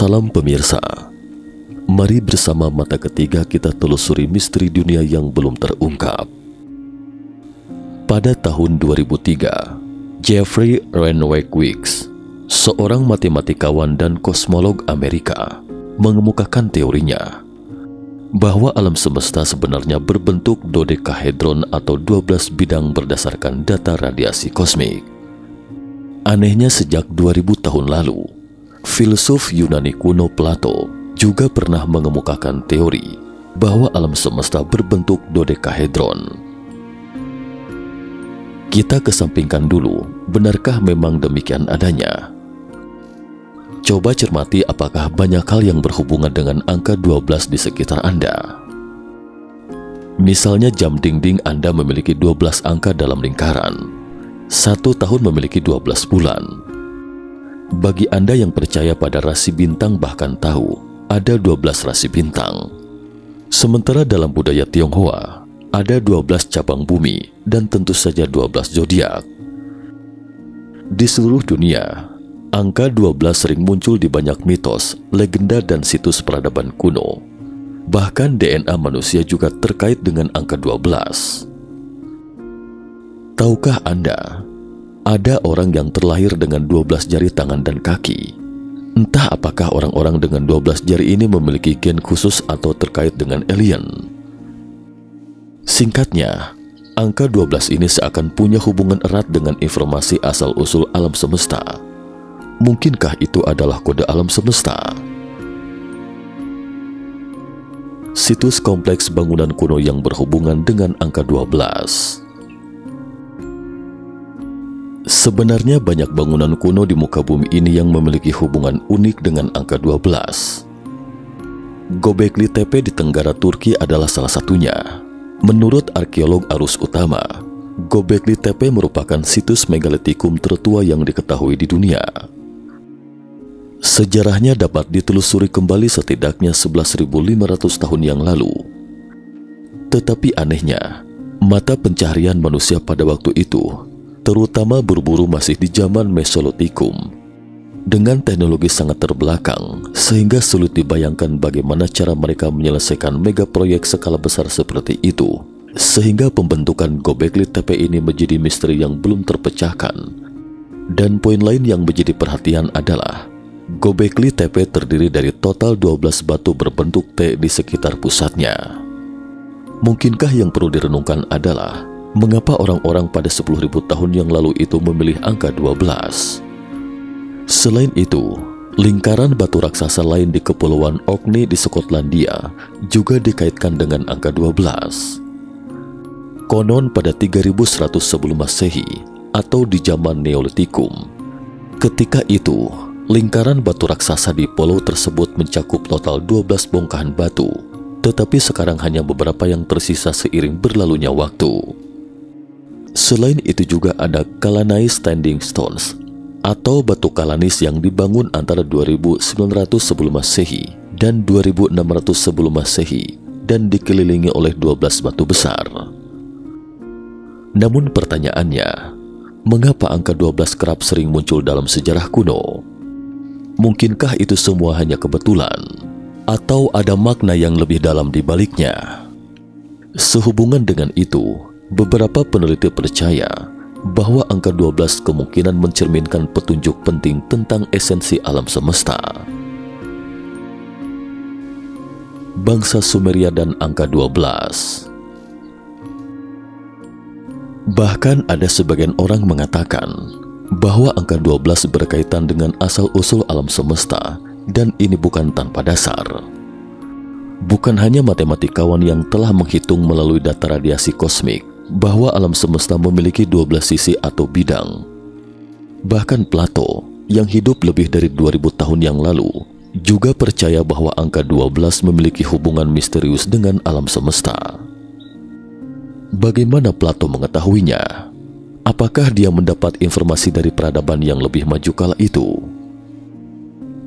Salam pemirsa, mari bersama mata ketiga kita telusuri misteri dunia yang belum terungkap. Pada tahun 2003, Jeffrey Renwick Weeks, seorang matematikawan dan kosmolog Amerika, mengemukakan teorinya bahwa alam semesta sebenarnya berbentuk dodekahedron atau 12 bidang berdasarkan data radiasi kosmik. Anehnya, sejak 2000 tahun lalu, filsuf Yunani kuno Plato juga pernah mengemukakan teori bahwa alam semesta berbentuk dodekahedron. Kita kesampingkan dulu, benarkah memang demikian adanya? Coba cermati apakah banyak hal yang berhubungan dengan angka 12 di sekitar Anda. Misalnya jam dinding Anda memiliki 12 angka dalam lingkaran. 1 tahun memiliki 12 bulan. Bagi Anda yang percaya pada rasi bintang bahkan tahu ada 12 rasi bintang. Sementara dalam budaya Tionghoa ada 12 cabang bumi dan tentu saja 12 zodiak. Di seluruh dunia, angka 12 sering muncul di banyak mitos, legenda dan situs peradaban kuno. Bahkan DNA manusia juga terkait dengan angka 12. Tahukah Anda, ada orang yang terlahir dengan 12 jari tangan dan kaki. Entah apakah orang-orang dengan 12 jari ini memiliki gen khusus atau terkait dengan alien. Singkatnya, angka 12 ini seakan punya hubungan erat dengan informasi asal-usul alam semesta. Mungkinkah itu adalah kode alam semesta? Situs kompleks bangunan kuno yang berhubungan dengan angka 12. Sebenarnya banyak bangunan kuno di muka bumi ini yang memiliki hubungan unik dengan angka 12. Göbekli Tepe di Tenggara Turki adalah salah satunya. Menurut arkeolog Arus Utama, Göbekli Tepe merupakan situs megalitikum tertua yang diketahui di dunia. Sejarahnya dapat ditelusuri kembali setidaknya 11.500 tahun yang lalu. Tetapi anehnya, mata pencaharian manusia pada waktu itu, terutama berburu, masih di zaman Mesolitikum, dengan teknologi sangat terbelakang, sehingga sulit dibayangkan bagaimana cara mereka menyelesaikan mega proyek skala besar seperti itu, sehingga pembentukan Göbekli Tepe ini menjadi misteri yang belum terpecahkan. Dan poin lain yang menjadi perhatian adalah, Göbekli Tepe terdiri dari total 12 batu berbentuk T di sekitar pusatnya. Mungkinkah yang perlu direnungkan adalah, mengapa orang-orang pada 10.000 tahun yang lalu itu memilih angka 12? Selain itu, lingkaran batu raksasa lain di Kepulauan Orkney di Skotlandia juga dikaitkan dengan angka 12. Konon pada 3100 sebelum Masehi atau di zaman Neolitikum, ketika itu lingkaran batu raksasa di pulau tersebut mencakup total 12 bongkahan batu, tetapi sekarang hanya beberapa yang tersisa seiring berlalunya waktu. Selain itu juga ada Kalanai Standing Stones atau batu Kalanis yang dibangun antara 2900 sebelum Masehi dan 2600 sebelum Masehi dan dikelilingi oleh 12 batu besar. Namun pertanyaannya, mengapa angka 12 kerap sering muncul dalam sejarah kuno? Mungkinkah itu semua hanya kebetulan atau ada makna yang lebih dalam di baliknya? Sehubungan dengan itu, beberapa peneliti percaya bahwa angka 12 kemungkinan mencerminkan petunjuk penting tentang esensi alam semesta. Bangsa Sumeria dan angka 12. Bahkan ada sebagian orang mengatakan bahwa angka 12 berkaitan dengan asal-usul alam semesta, dan ini bukan tanpa dasar. Bukan hanya matematikawan yang telah menghitung melalui data radiasi kosmik bahwa alam semesta memiliki 12 sisi atau bidang. Bahkan Plato, yang hidup lebih dari 2000 tahun yang lalu, juga percaya bahwa angka 12 memiliki hubungan misterius dengan alam semesta. Bagaimana Plato mengetahuinya? Apakah dia mendapat informasi dari peradaban yang lebih maju kala itu?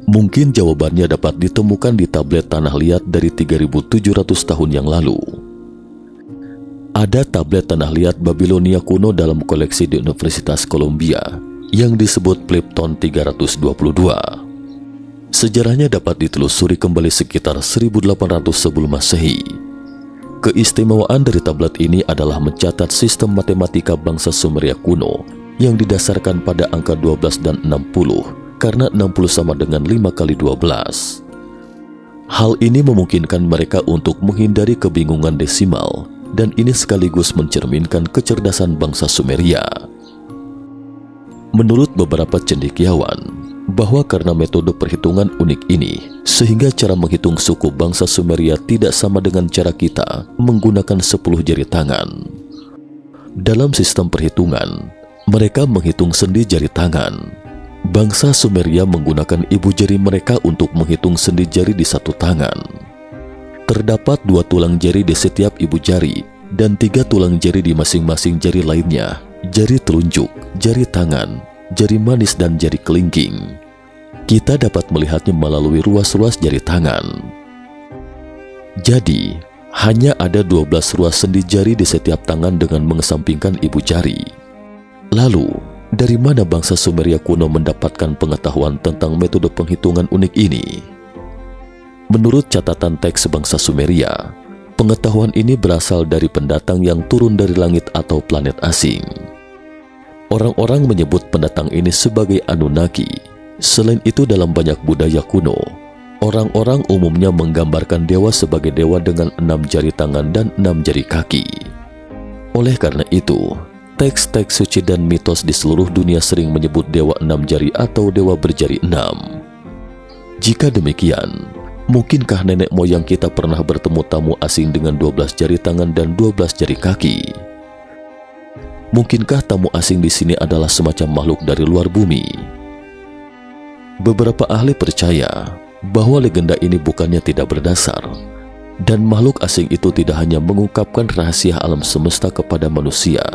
Mungkin jawabannya dapat ditemukan di tablet tanah liat dari 3700 tahun yang lalu. Ada tablet tanah liat Babilonia kuno dalam koleksi di Universitas Columbia yang disebut Plepton 322. Sejarahnya dapat ditelusuri kembali sekitar 1800 sebelum Masehi. Keistimewaan dari tablet ini adalah mencatat sistem matematika bangsa Sumeria kuno yang didasarkan pada angka 12 dan 60, karena 60 sama dengan 5 kali 12. Hal ini memungkinkan mereka untuk menghindari kebingungan desimal, dan ini sekaligus mencerminkan kecerdasan bangsa Sumeria. Menurut beberapa cendekiawan, bahwa karena metode perhitungan unik ini, sehingga cara menghitung suku bangsa Sumeria tidak sama dengan cara kita menggunakan 10 jari tangan. Dalam sistem perhitungan, mereka menghitung sendi jari tangan. Bangsa Sumeria menggunakan ibu jari mereka untuk menghitung sendi jari di satu tangan. Terdapat 2 tulang jari di setiap ibu jari dan 3 tulang jari di masing-masing jari lainnya, jari telunjuk, jari tangan, jari manis dan jari kelingking. Kita dapat melihatnya melalui ruas-ruas jari tangan. Jadi, hanya ada 12 ruas sendi jari di setiap tangan dengan mengesampingkan ibu jari. Lalu, dari mana bangsa Sumeria kuno mendapatkan pengetahuan tentang metode penghitungan unik ini? Menurut catatan teks bangsa Sumeria, pengetahuan ini berasal dari pendatang yang turun dari langit atau planet asing. Orang-orang menyebut pendatang ini sebagai Anunnaki. Selain itu, dalam banyak budaya kuno, orang-orang umumnya menggambarkan dewa sebagai dewa dengan 6 jari tangan dan 6 jari kaki. Oleh karena itu, teks-teks suci dan mitos di seluruh dunia sering menyebut dewa 6 jari atau dewa berjari 6. Jika demikian, mungkinkah nenek moyang kita pernah bertemu tamu asing dengan 12 jari tangan dan 12 jari kaki? Mungkinkah tamu asing di sini adalah semacam makhluk dari luar bumi? Beberapa ahli percaya bahwa legenda ini bukannya tidak berdasar, dan makhluk asing itu tidak hanya mengungkapkan rahasia alam semesta kepada manusia,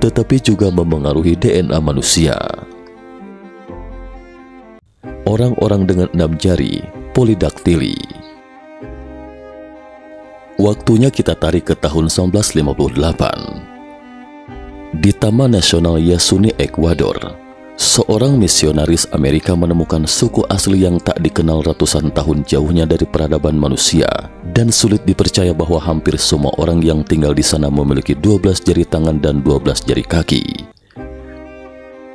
tetapi juga memengaruhi DNA manusia. Orang-orang dengan 6 jari, polidaktili. Waktunya kita tarik ke tahun 1958. Di Taman Nasional Yasuni, Ekuador, seorang misionaris Amerika menemukan suku asli yang tak dikenal ratusan tahun jauhnya dari peradaban manusia, dan sulit dipercaya bahwa hampir semua orang yang tinggal di sana memiliki 12 jari tangan dan 12 jari kaki.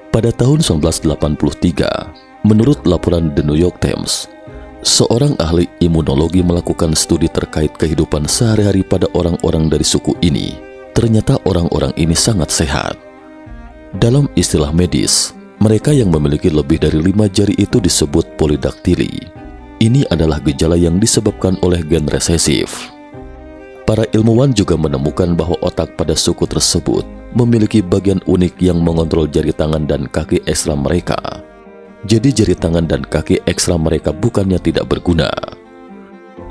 Pada tahun 1983, menurut laporan The New York Times, seorang ahli imunologi melakukan studi terkait kehidupan sehari-hari pada orang-orang dari suku ini. Ternyata orang-orang ini sangat sehat. Dalam istilah medis, mereka yang memiliki lebih dari 5 jari itu disebut polidaktili. Ini adalah gejala yang disebabkan oleh gen resesif. Para ilmuwan juga menemukan bahwa otak pada suku tersebut memiliki bagian unik yang mengontrol jari tangan dan kaki ekstra mereka. Jadi jari tangan dan kaki ekstra mereka bukannya tidak berguna.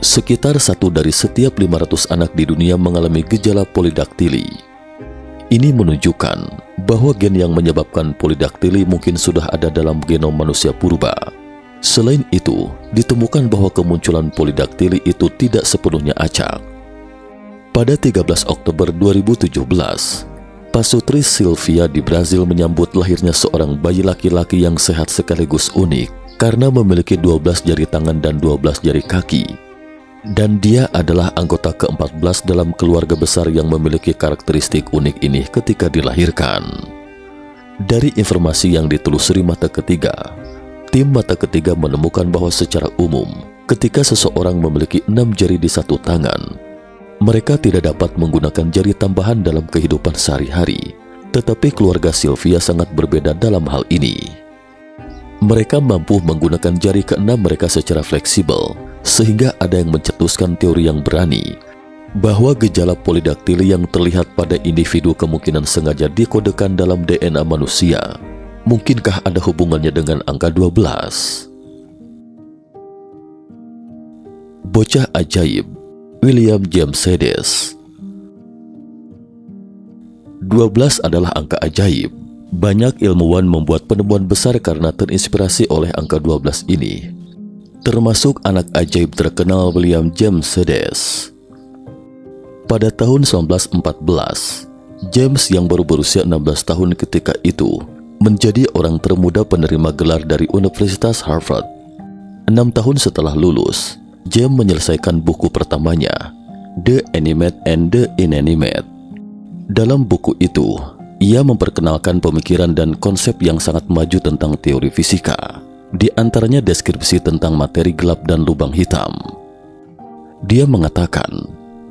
Sekitar 1 dari setiap 500 anak di dunia mengalami gejala polidaktili. Ini menunjukkan bahwa gen yang menyebabkan polidaktili mungkin sudah ada dalam genom manusia purba. Selain itu, ditemukan bahwa kemunculan polidaktili itu tidak sepenuhnya acak. Pada 13 Oktober 2017, Pasutri Silvia di Brazil menyambut lahirnya seorang bayi laki-laki yang sehat sekaligus unik karena memiliki 12 jari tangan dan 12 jari kaki. Dan dia adalah anggota ke-14 dalam keluarga besar yang memiliki karakteristik unik ini ketika dilahirkan. Dari informasi yang ditelusuri Mata Ketiga, tim Mata Ketiga menemukan bahwa secara umum, ketika seseorang memiliki 6 jari di satu tangan, mereka tidak dapat menggunakan jari tambahan dalam kehidupan sehari-hari. Tetapi keluarga Silvia sangat berbeda dalam hal ini. Mereka mampu menggunakan jari ke-6 mereka secara fleksibel, sehingga ada yang mencetuskan teori yang berani bahwa gejala polidaktili yang terlihat pada individu kemungkinan sengaja dikodekan dalam DNA manusia. Mungkinkah ada hubungannya dengan angka 12? Bocah ajaib, William James Hedges. 12 adalah angka ajaib. Banyak ilmuwan membuat penemuan besar karena terinspirasi oleh angka 12 ini, termasuk anak ajaib terkenal William James Hedges. Pada tahun 1914, James yang baru berusia 16 tahun ketika itu menjadi orang termuda penerima gelar dari Universitas Harvard. 6 tahun setelah lulus, James menyelesaikan buku pertamanya, The Animate and the Inanimate. Dalam buku itu, ia memperkenalkan pemikiran dan konsep yang sangat maju tentang teori fisika, di antaranya deskripsi tentang materi gelap dan lubang hitam. Dia mengatakan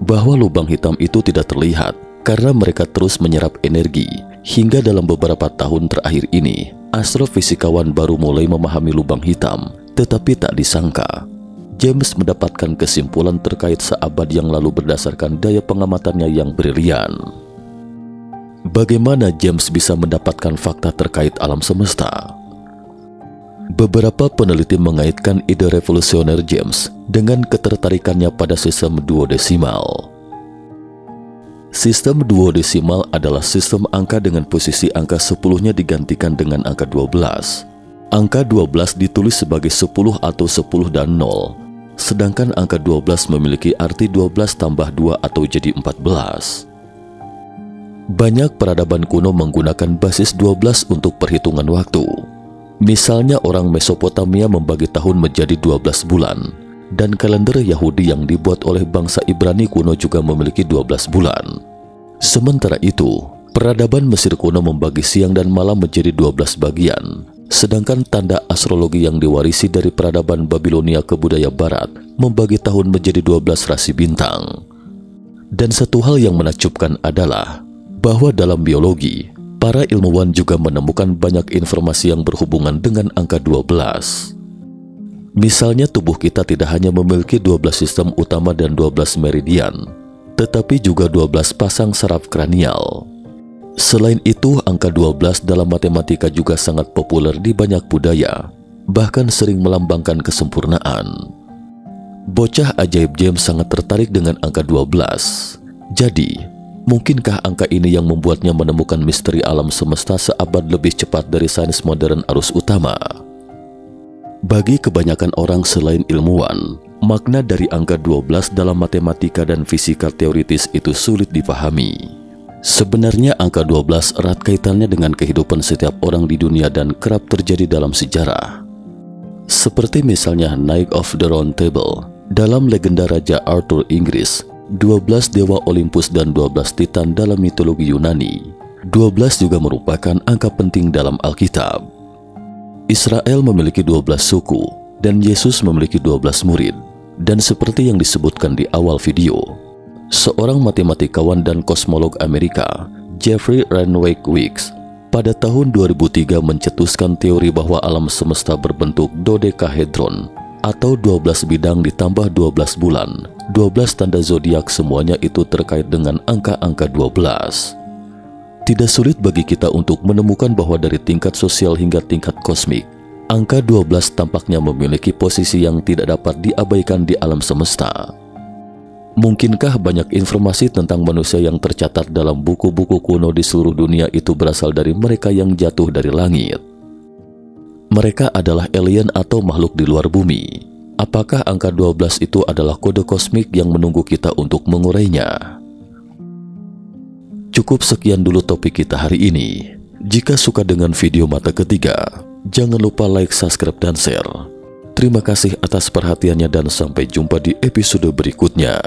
bahwa lubang hitam itu tidak terlihat karena mereka terus menyerap energi, hingga dalam beberapa tahun terakhir ini, astrofisikawan baru mulai memahami lubang hitam. Tetapi tak disangka, James mendapatkan kesimpulan terkait seabad yang lalu berdasarkan daya pengamatannya yang brilian. Bagaimana James bisa mendapatkan fakta terkait alam semesta? Beberapa peneliti mengaitkan ide revolusioner James dengan ketertarikannya pada sistem duodesimal. Sistem duodesimal adalah sistem angka dengan posisi angka 10-nya digantikan dengan angka 12. Angka 12 ditulis sebagai 10 atau 10 dan 0, sedangkan angka 12 memiliki arti 12 tambah 2 atau jadi 14. Banyak peradaban kuno menggunakan basis 12 untuk perhitungan waktu. Misalnya orang Mesopotamia membagi tahun menjadi 12 bulan, dan kalender Yahudi yang dibuat oleh bangsa Ibrani kuno juga memiliki 12 bulan. Sementara itu, peradaban Mesir kuno membagi siang dan malam menjadi 12 bagian, sedangkan tanda astrologi yang diwarisi dari peradaban Babilonia ke budaya barat membagi tahun menjadi 12 rasi bintang. Dan satu hal yang menakjubkan adalah bahwa dalam biologi, para ilmuwan juga menemukan banyak informasi yang berhubungan dengan angka 12. Misalnya tubuh kita tidak hanya memiliki 12 sistem utama dan 12 meridian, tetapi juga 12 pasang saraf kranial. Selain itu, angka 12 dalam matematika juga sangat populer di banyak budaya, bahkan sering melambangkan kesempurnaan. Bocah ajaib James sangat tertarik dengan angka 12. Jadi, mungkinkah angka ini yang membuatnya menemukan misteri alam semesta seabad lebih cepat dari sains modern arus utama? Bagi kebanyakan orang selain ilmuwan, makna dari angka 12 dalam matematika dan fisika teoritis itu sulit dipahami. Sebenarnya angka 12 erat kaitannya dengan kehidupan setiap orang di dunia dan kerap terjadi dalam sejarah. Seperti misalnya Knight of the Round Table, dalam legenda Raja Arthur Inggris, 12 dewa Olympus dan 12 titan dalam mitologi Yunani. 12 juga merupakan angka penting dalam Alkitab. Israel memiliki 12 suku, dan Yesus memiliki 12 murid. Dan seperti yang disebutkan di awal video, seorang matematikawan dan kosmolog Amerika, Jeffrey Renwick Weeks, pada tahun 2003 mencetuskan teori bahwa alam semesta berbentuk dodekahedron atau 12 bidang ditambah 12 bulan, 12 tanda zodiak, semuanya itu terkait dengan angka-angka 12. Tidak sulit bagi kita untuk menemukan bahwa dari tingkat sosial hingga tingkat kosmik, angka 12 tampaknya memiliki posisi yang tidak dapat diabaikan di alam semesta. Mungkinkah banyak informasi tentang manusia yang tercatat dalam buku-buku kuno di seluruh dunia itu berasal dari mereka yang jatuh dari langit? Mereka adalah alien atau makhluk di luar bumi. Apakah angka 12 itu adalah kode kosmik yang menunggu kita untuk mengurainya? Cukup sekian dulu topik kita hari ini. Jika suka dengan video mata ketiga, jangan lupa like, subscribe, dan share. Terima kasih atas perhatiannya dan sampai jumpa di episode berikutnya.